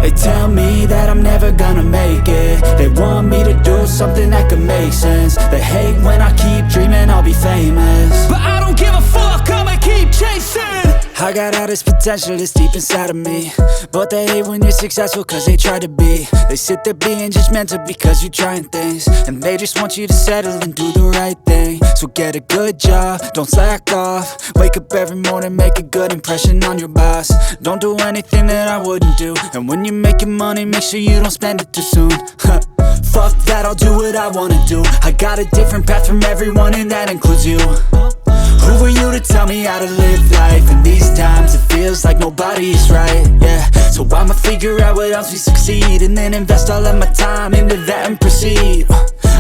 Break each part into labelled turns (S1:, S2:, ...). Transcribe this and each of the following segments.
S1: They tell me that I'm never gonna make it. They want me to do something that could make sense. They hate when I keep dreaming I'll be famous,
S2: but I don't give a fuck, I'ma keep chasing.
S1: I got all this potential that's deep inside of me, but they hate when you're successful cause they try to be. They sit there being judgmental because you're trying things, and they just want you to settle and do the right thing. So get a good job, don't slack off. Wake up every morning, make a good impression on your boss. Don't do anything that I wouldn't do, and when you're making money, make sure you don't spend it too soon. Fuck that, I'll do what I wanna do. I got a different path from everyone, and that includes you. Who are you to tell me how to live life? In these times it feels like nobody is right, yeah. So I'ma figure out what else we succeed, and then invest all of my time into that and proceed.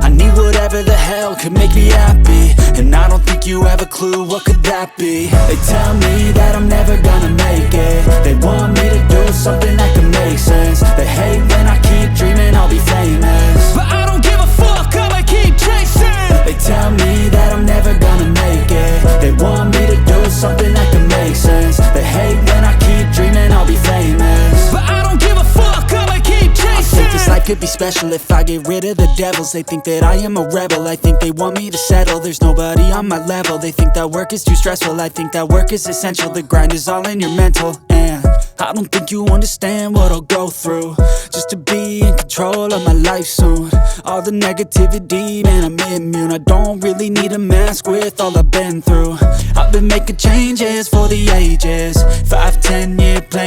S1: I need whatever the hell could make me happy, and I don't think you have a clue what could that be. They tell me that I'm never gonna make it. They want me to do something that could make sense. They hate when I keep dreaming I'll be famous,
S2: but I don't give a fuck, I'ma keep chasing.
S1: They tell me that I'm never gonna make it. They want me to do something that can make sense. They hate when I keep dreaming I'll be famous,
S2: but I don't give a fuck, I'ma keep chasing.
S1: I think this life could be special if I get rid of the devils. They think that I am a rebel, I think they want me to settle. There's nobody on my level. They think that work is too stressful, I think that work is essential. The grind is all in your mental, and I don't think you understand what I'll go through just to be in control of my life soon. All the negativity, man, I'm immune. I don't really need a mask with all I've been through. I've been making changes for the ages, 5-10 year plan.